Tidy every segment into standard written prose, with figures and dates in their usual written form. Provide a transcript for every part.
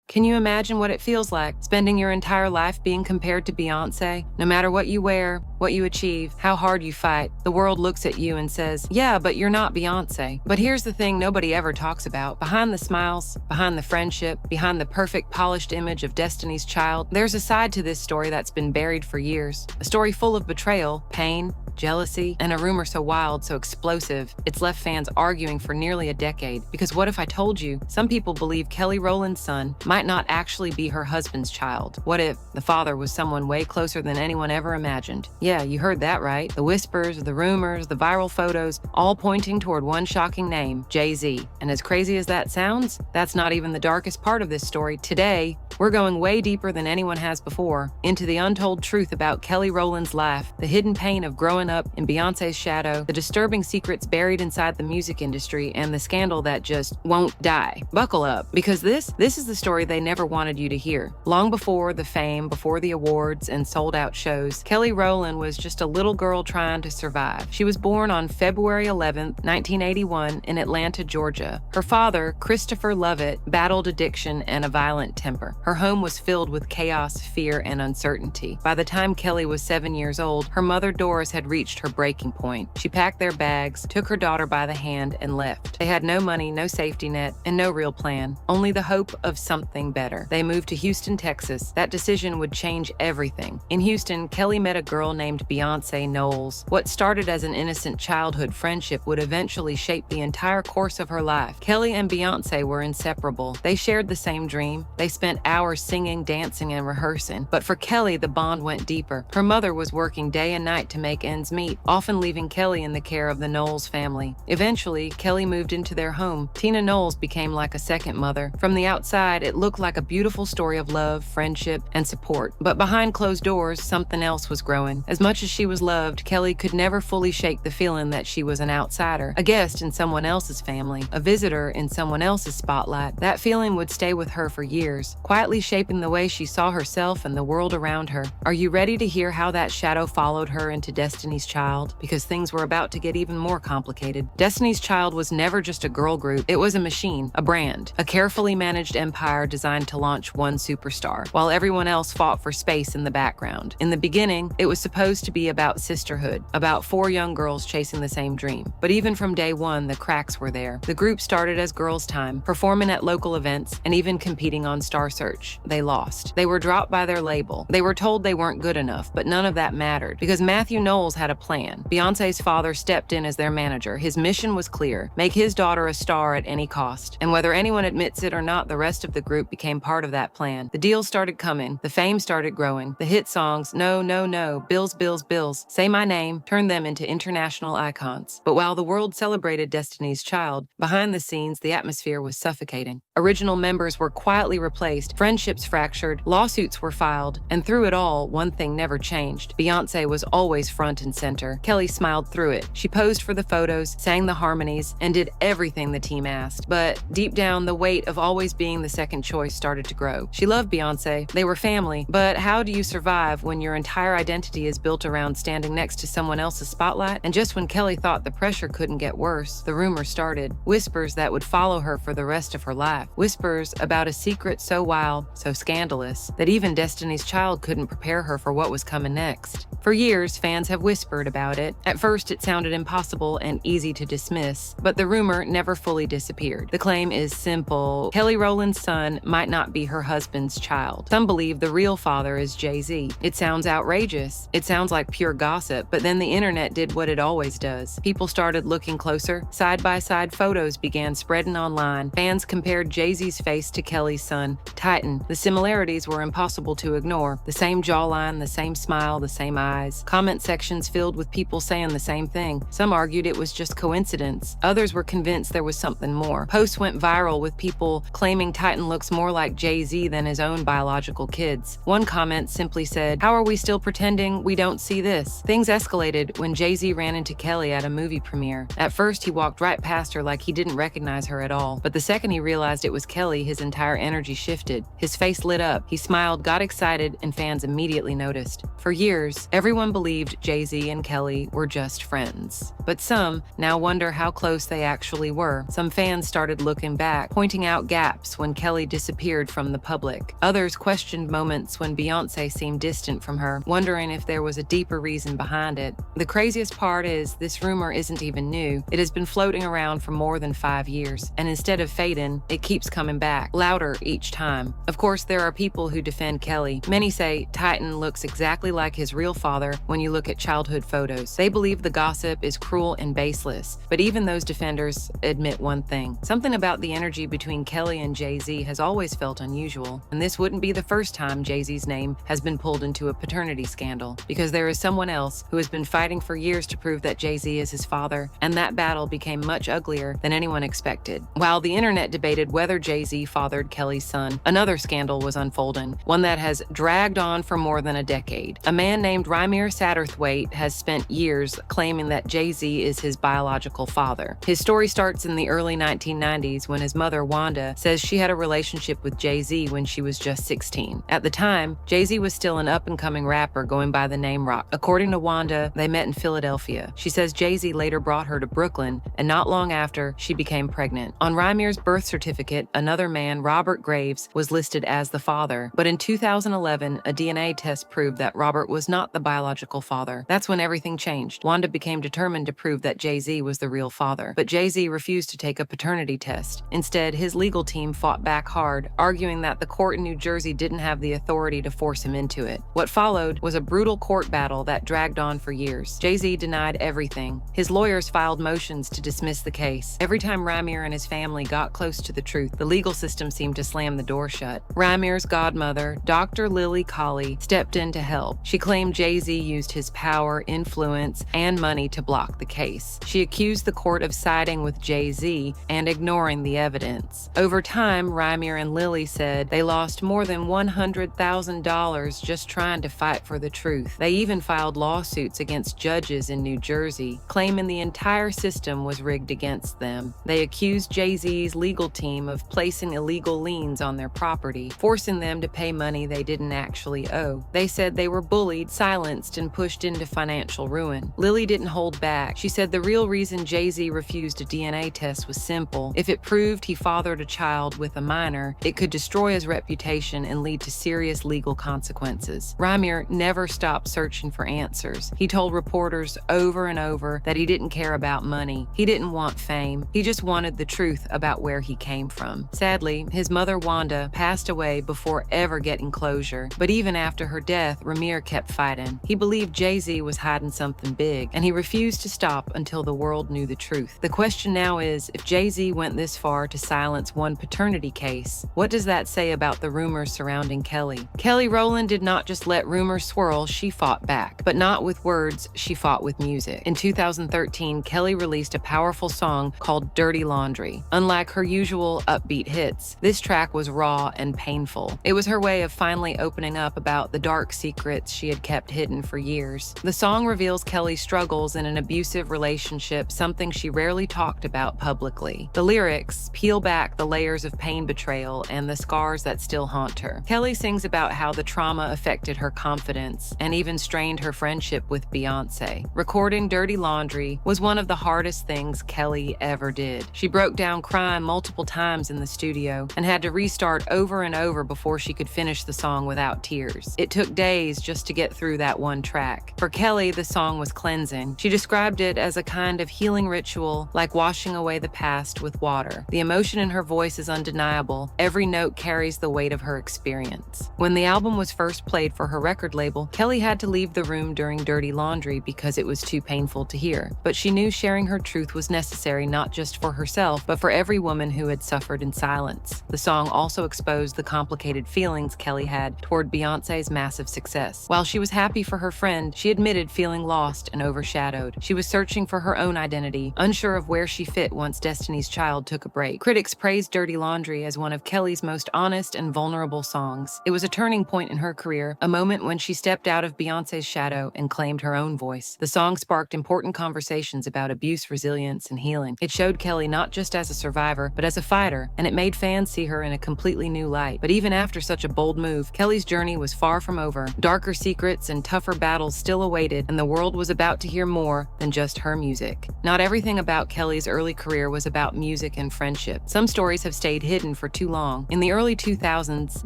Can you imagine what it feels like, spending your entire life being compared to Beyoncé? No matter what you wear, what you achieve, how hard you fight, the world looks at you and says, yeah, but you're not Beyoncé. But here's the thing nobody ever talks about. Behind the smiles, behind the friendship, behind the perfect polished image of Destiny's Child, there's a side to this story that's been buried for years. A story full of betrayal, pain, jealousy, and a rumor so wild, so explosive, it's left fans arguing for nearly a decade. Because what if I told you? Some people believe Kelly Rowland's son might not actually be her husband's child. What if the father was someone way closer than anyone ever imagined? Yeah, you heard that right. The whispers, the rumors, the viral photos, all pointing toward one shocking name, Jay-Z. And as crazy as that sounds, that's not even the darkest part of this story. Today, we're going way deeper than anyone has before, into the untold truth about Kelly Rowland's life, the hidden pain of growing up in Beyoncé's shadow, the disturbing secrets buried inside the music industry, and the scandal that just won't die. Buckle up, because this is the story they never wanted you to hear. Long before the fame, before the awards and sold-out shows, Kelly Rowland was just a little girl trying to survive. She was born on February 11th, 1981 in Atlanta, Georgia. Her father, Christopher Lovett, battled addiction and a violent temper. Her home was filled with chaos, fear, and uncertainty. By the time Kelly was 7 years old, her mother Doris had reached her breaking point. She packed their bags, took her daughter by the hand, and left. They had no money, no safety net, and no real plan. Only the hope of something better. They moved to Houston, Texas. That decision would change everything. In Houston, Kelly met a girl named Beyoncé Knowles. What started as an innocent childhood friendship would eventually shape the entire course of her life. Kelly and Beyoncé were inseparable. They shared the same dream. They spent hours singing, dancing, and rehearsing. But for Kelly, the bond went deeper. Her mother was working day and night to make ends meet, often leaving Kelly in the care of the Knowles family. Eventually, Kelly moved into their home. Tina Knowles became like a second mother. From the outside, it looked like a beautiful story of love, friendship, and support. But behind closed doors, something else was growing. As much as she was loved, Kelly could never fully shake the feeling that she was an outsider, a guest in someone else's family, a visitor in someone else's spotlight. That feeling would stay with her for years, quietly shaping the way she saw herself and the world around her. Are you ready to hear how that shadow followed her into Destiny's Child? Because things were about to get even more complicated. Destiny's Child was never just a girl group. It was a machine, a brand, a carefully managed empire designed to launch one superstar, while everyone else fought for space in the background. In the beginning, it was supposed to be about sisterhood, about 4 young girls chasing the same dream. But even from day one, the cracks were there. The group started as Girls' Time, performing at local events and even competing on Star Search. They lost. They were dropped by their label. They were told they weren't good enough, but none of that mattered because Matthew Knowles had a plan. Beyoncé's father stepped in as their manager. His mission was clear: make his daughter a star at any cost. And whether anyone admits it or not, the rest of the group became part of that plan. The deals started coming. The fame started growing. The hit songs, No, No, No, Bills, Bills, Bills, Say My Name, turned them into international icons. But while the world celebrated Destiny's Child, behind the scenes, the atmosphere was suffocating. Original members were quietly replaced, friendships fractured, lawsuits were filed, and through it all, one thing never changed. Beyoncé was always front and center. Kelly smiled through it. She posed for the photos, sang the harmonies, and did everything the team asked. But deep down, the weight of always being the second choice started to grow. She loved Beyoncé. They were family. But how do you survive when your entire identity is built around standing next to someone else's spotlight? And just when Kelly thought the pressure couldn't get worse, the rumors started. Whispers that would follow her for the rest of her life. Whispers about a secret so wild, so scandalous, that even Destiny's Child couldn't prepare her for what was coming next. For years, fans have whispered about it. At first, it sounded impossible and easy to dismiss, but the rumor never fully disappeared. The claim is simple: Kelly Rowland's son might not be her husband's child. Some believe the real father is Jay-Z. It sounds outrageous. It sounds like pure gossip, but then the internet did what it always does. People started looking closer. Side-by-side photos began spreading online. Fans compared Jay-Z's face to Kelly's son, Titan. The similarities were impossible to ignore. The same jawline, the same smile, the same eyes. Comment sections filled with people saying the same thing. Some argued it was just coincidence. Others were convinced there was something more. Posts went viral with people claiming Titan looks more like Jay-Z than his own biological kids. One comment simply said, "How are we still pretending we don't see this?" Things escalated when Jay-Z ran into Kelly at a movie premiere. At first, he walked right past her like he didn't recognize her at all. But the second he realized it was Kelly, his entire energy shifted. His face lit up. He smiled, got excited, and fans immediately noticed. For years, Everyone believed Jay-Z and Kelly were just friends. But some now wonder how close they actually were. Some fans started looking back, pointing out gaps when Kelly disappeared from the public. Others questioned moments when Beyoncé seemed distant from her, wondering if there was a deeper reason behind it. The craziest part is this rumor isn't even new. It has been floating around for more than 5 years, and instead of fading, it keeps coming back, louder each time. Of course, there are people who defend Kelly. Many say Titan looks exactly like his real father when you look at childhood photos. They believe the gossip is cruel and baseless, but even those defenders admit one thing. Something about the energy between Kelly and Jay-Z has always felt unusual, and this wouldn't be the first time Jay-Z's name has been pulled into a paternity scandal, because there is someone else who has been fighting for years to prove that Jay-Z is his father, and that battle became much uglier than anyone expected. While the internet debated whether Jay-Z fathered Kelly's son, another scandal was unfolding, one that has dragged on for more than a decade. A man named Rowland has spent years claiming that Jay-Z is his biological father. His story starts in the early 1990s when his mother, Wanda, says she had a relationship with Jay-Z when she was just 16. At the time, Jay-Z was still an up-and-coming rapper going by the name Rock. According to Wanda, they met in Philadelphia. She says Jay-Z later brought her to Brooklyn, and not long after, she became pregnant. On Rymer's birth certificate, another man, Robert Graves, was listed as the father, but in 2011, a DNA test proved that Robert was not the biological father. That's when everything changed. Wanda became determined to prove that Jay-Z was the real father, but Jay-Z refused to take a paternity test. Instead, his legal team fought back hard, arguing that the court in New Jersey didn't have the authority to force him into it. What followed was a brutal court battle that dragged on for years. Jay-Z denied everything. His lawyers filed motions to dismiss the case. Every time Rymer and his family got close to the truth, the legal system seemed to slam the door shut. Rymer's godmother, Dr. Lily Colley, stepped in to help. She claimed Jay-Z used his power, influence, and money to block the case. She accused the court of siding with Jay-Z and ignoring the evidence. Over time, Rymer and Lily said they lost more than $100,000 just trying to fight for the truth. They even filed lawsuits against judges in New Jersey, claiming the entire system was rigged against them. They accused Jay-Z's legal team of placing illegal liens on their property, forcing them to pay money they didn't actually owe. They said they were bullied, silenced, and pushed into financial ruin. Lily didn't hold back. She said the real reason Jay-Z refused a DNA test was simple. If it proved he fathered a child with a minor, it could destroy his reputation and lead to serious legal consequences. Rymer never stopped searching for answers. He told reporters over and over that he didn't care about money. He didn't want fame. He just wanted the truth about where he came from. Sadly, his mother Wanda passed away before ever getting closure, but even after her death, Rymer kept fighting. He believed Jay-Z was hiding something big, and he refused to stop until the world knew the truth. The question now is, if Jay-Z went this far to silence one paternity case, what does that say about the rumors surrounding Kelly? Kelly Rowland did not just let rumors swirl, she fought back. But not with words, she fought with music. In 2013, Kelly released a powerful song called Dirty Laundry. Unlike her usual upbeat hits, this track was raw and painful. It was her way of finally opening up about the dark secrets she had kept hidden for years. The song reveals Kelly's struggles in an abusive relationship, something she rarely talked about publicly. The lyrics peel back the layers of pain, betrayal, and the scars that still haunt her. Kelly sings about how the trauma affected her confidence and even strained her friendship with Beyoncé. Recording Dirty Laundry was one of the hardest things Kelly ever did. She broke down crying multiple times in the studio and had to restart over and over before she could finish the song without tears. It took days just to get through that one track. For Kelly, the song was cleansing. She described it as a kind of healing ritual, like washing away the past with water. The emotion in her voice is undeniable. Every note carries the weight of her experience. When the album was first played for her record label, Kelly had to leave the room during Dirty Laundry because it was too painful to hear. But she knew sharing her truth was necessary not just for herself, but for every woman who had suffered in silence. The song also exposed the complicated feelings Kelly had toward Beyoncé's massive success. While she was happy for her friend, she admitted feeling lost and overshadowed. She was searching for her own identity, unsure of where she fit once Destiny's Child took a break. Critics praised Dirty Laundry as one of Kelly's most honest and vulnerable songs. It was a turning point in her career, a moment when she stepped out of Beyoncé's shadow and claimed her own voice. The song sparked important conversations about abuse, resilience, and healing. It showed Kelly not just as a survivor, but as a fighter, and it made fans see her in a completely new light. But even after such a bold move, Kelly's journey was far from over. Darker secrets and tougher battles still awaited, and the world was about to hear more than just her music. Not everything about Kelly's early career was about music and friendship. Some stories have stayed hidden for too long. In the early 2000s,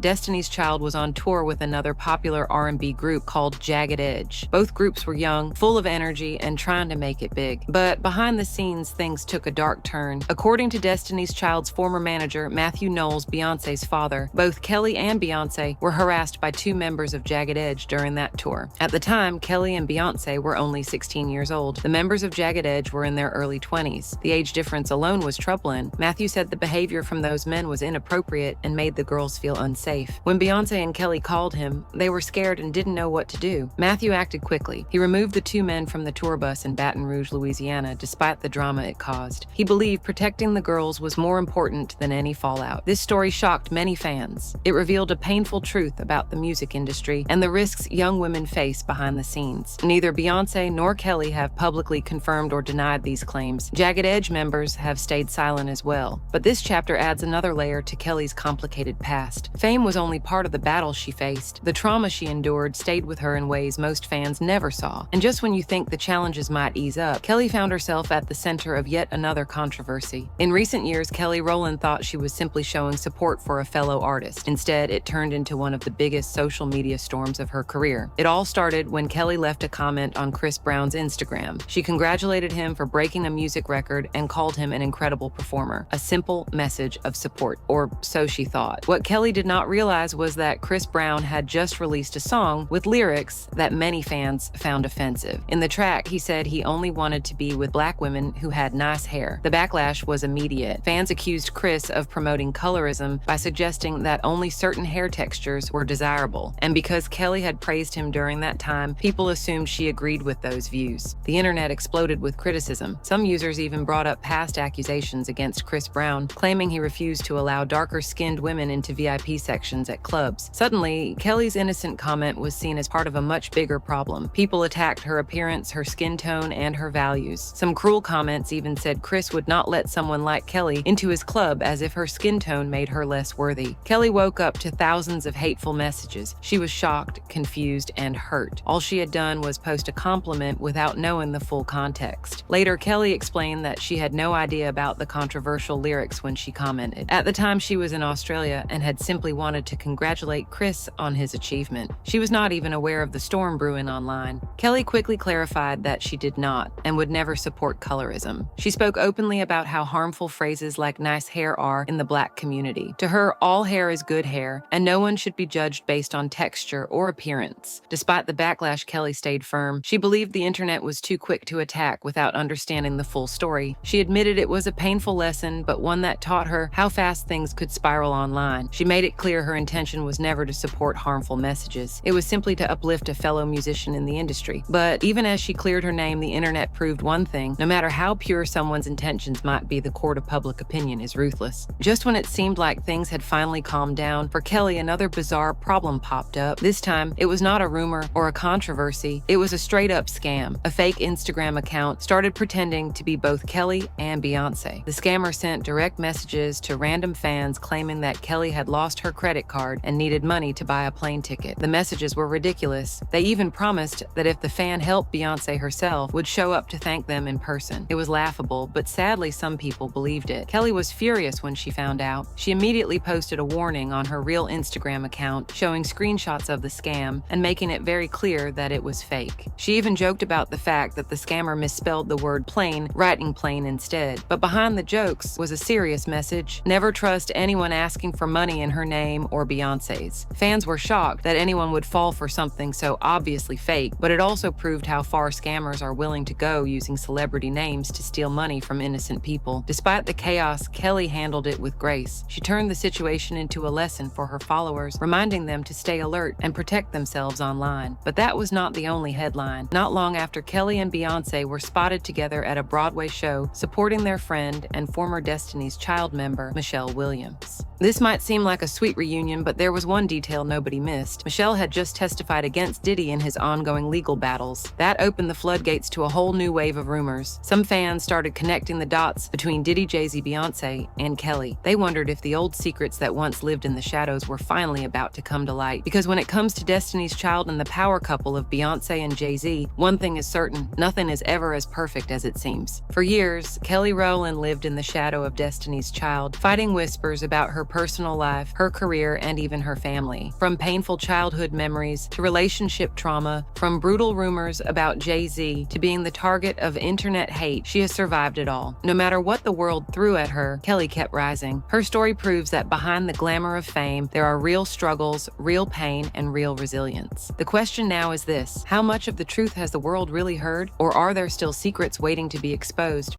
Destiny's Child was on tour with another popular R&B group called Jagged Edge. Both groups were young, full of energy, and trying to make it big. But behind the scenes, things took a dark turn. According to Destiny's Child's former manager, Matthew Knowles, Beyoncé's father, both Kelly and Beyoncé were harassed by two members of Jagged Edge during that tour. At the time, Kelly and Beyoncé were only 16 years old. The members of Jagged Edge were in their early 20s. The age difference alone was troubling. Matthew said the behavior from those men was inappropriate and made the girls feel unsafe. When Beyoncé and Kelly called him, they were scared and didn't know what to do. Matthew acted quickly. He removed the two men from the tour bus in Baton Rouge, Louisiana, despite the drama it caused. He believed protecting the girls was more important than any fallout. This story shocked many fans. It revealed a painful truth about the music industry and the risks young women face behind the scenes. Neither Beyoncé nor Kelly have publicly confirmed or denied these claims. Jagged Edge members have stayed silent as well. But this chapter adds another layer to Kelly's complicated past. Fame was only part of the battle she faced. The trauma she endured stayed with her in ways most fans never saw. And just when you think the challenges might ease up, Kelly found herself at the center of yet another controversy. In recent years, Rowland thought she was simply showing support for a fellow artist. Instead, it turned into one of the biggest social media storms of her career. It all started when Kelly left a comment on Chris Brown's Instagram. She congratulated him for breaking a music record and called him an incredible performer. A simple message of support, or so she thought. What Kelly did not realize was that Chris Brown had just released a song with lyrics that many fans found offensive. In the track, he said he only wanted to be with black women who had nice hair. The backlash was immediate. Fans accused Chris of promoting colorism by suggesting that only certain hair textures were desirable. And because Kelly had praised him during that time, people assumed she agreed with those views. The internet exploded with criticism. Some users even brought up past accusations against Chris Brown, claiming he refused to allow darker-skinned women into VIP sections at clubs. Suddenly, Kelly's innocent comment was seen as part of a much bigger problem. People attacked her appearance, her skin tone, and her values. Some cruel comments even said Chris would not let someone like Kelly into his club as if her skin tone made her less worthy. Kelly woke up to thousands of hateful messages. She was shocked, confused, and hurt. All she had done was post a compliment without knowing the full context. Later, Kelly explained that she had no idea about the controversial lyrics when she commented. At the time, she was in Australia and had simply wanted to congratulate Chris on his achievement. She was not even aware of the storm brewing online. Kelly quickly clarified that she did not and would never support colorism. She spoke openly about how harmful phrases like nice hair are in the black community. To her, all hair is good hair, and no one should be judged based on texture or appearance. Despite the backlash, Kelly stayed firm. She believed the internet was too quick to attack without understanding the full story. She admitted it was a painful lesson, but one that taught her how fast things could spiral online. She made it clear her intention was never to support harmful messages. It was simply to uplift a fellow musician in the industry. But even as she cleared her name, the internet proved one thing: no matter how pure someone's intentions might be, the court of public opinion is ruthless. Just when it seemed like things had finally calmed down, for Kelly, another bizarre problem popped up. This time, it was not a rumor or a controversy. It was a straight-up scam. A fake Instagram account started pretending to be both Kelly and Beyoncé. The scammer sent direct messages to random fans claiming that Kelly had lost her credit card and needed money to buy a plane ticket. The messages were ridiculous. They even promised that if the fan helped Beyoncé herself, would show up to thank them in person. It was laughable, but sadly some people believed it. Kelly was furious when she found out. She immediately posted a warning on her real Instagram account, showing screenshots of the scam and making it very clear that it was fake. She even joked about the fact that the scammer misspelled the word plane, writing plane instead. But behind the jokes was a serious message: never trust anyone asking for money in her name or Beyoncé's. Fans were shocked that anyone would fall for something so obviously fake, but it also proved how far scammers are willing to go using celebrity names to steal money from innocent people. Despite the chaos, Kelly handled it with grace. She turned the situation into a lesson for her followers, reminding them to stay alert and protect themselves online. But that was not the only headline. Not long after, Kelly and Beyoncé were spotted together at a Broadway show, supporting their friend and former Destiny's Child member, Michelle Williams. This might seem like a sweet reunion, but there was one detail nobody missed. Michelle had just testified against Diddy in his ongoing legal battles. That opened the floodgates to a whole new wave of rumors. Some fans started connecting the dots between Diddy, Jay-Z, Beyoncé, and Kelly. They wondered if the old secrets that once lived in the shadows were finally about to come to light. Because when it comes to Destiny's Child and the power couple of Beyoncé and Jay-Z, one thing is certain, nothing is ever as perfect as it seems. For years, Kelly Rowland lived in the shadow of Destiny's Child, fighting whispers about her personal life, her career, and even her family. From painful childhood memories to relationship trauma, from brutal rumors about Jay-Z to being the target of internet hate, she has survived it all. No matter what the world threw at her, Kelly kept rising. Her story proves that behind the glamour of fame, there are real struggles, real pain, and real resilience. The question now is this: how much of the truth has the world really heard, or are there still secrets waiting to be exposed?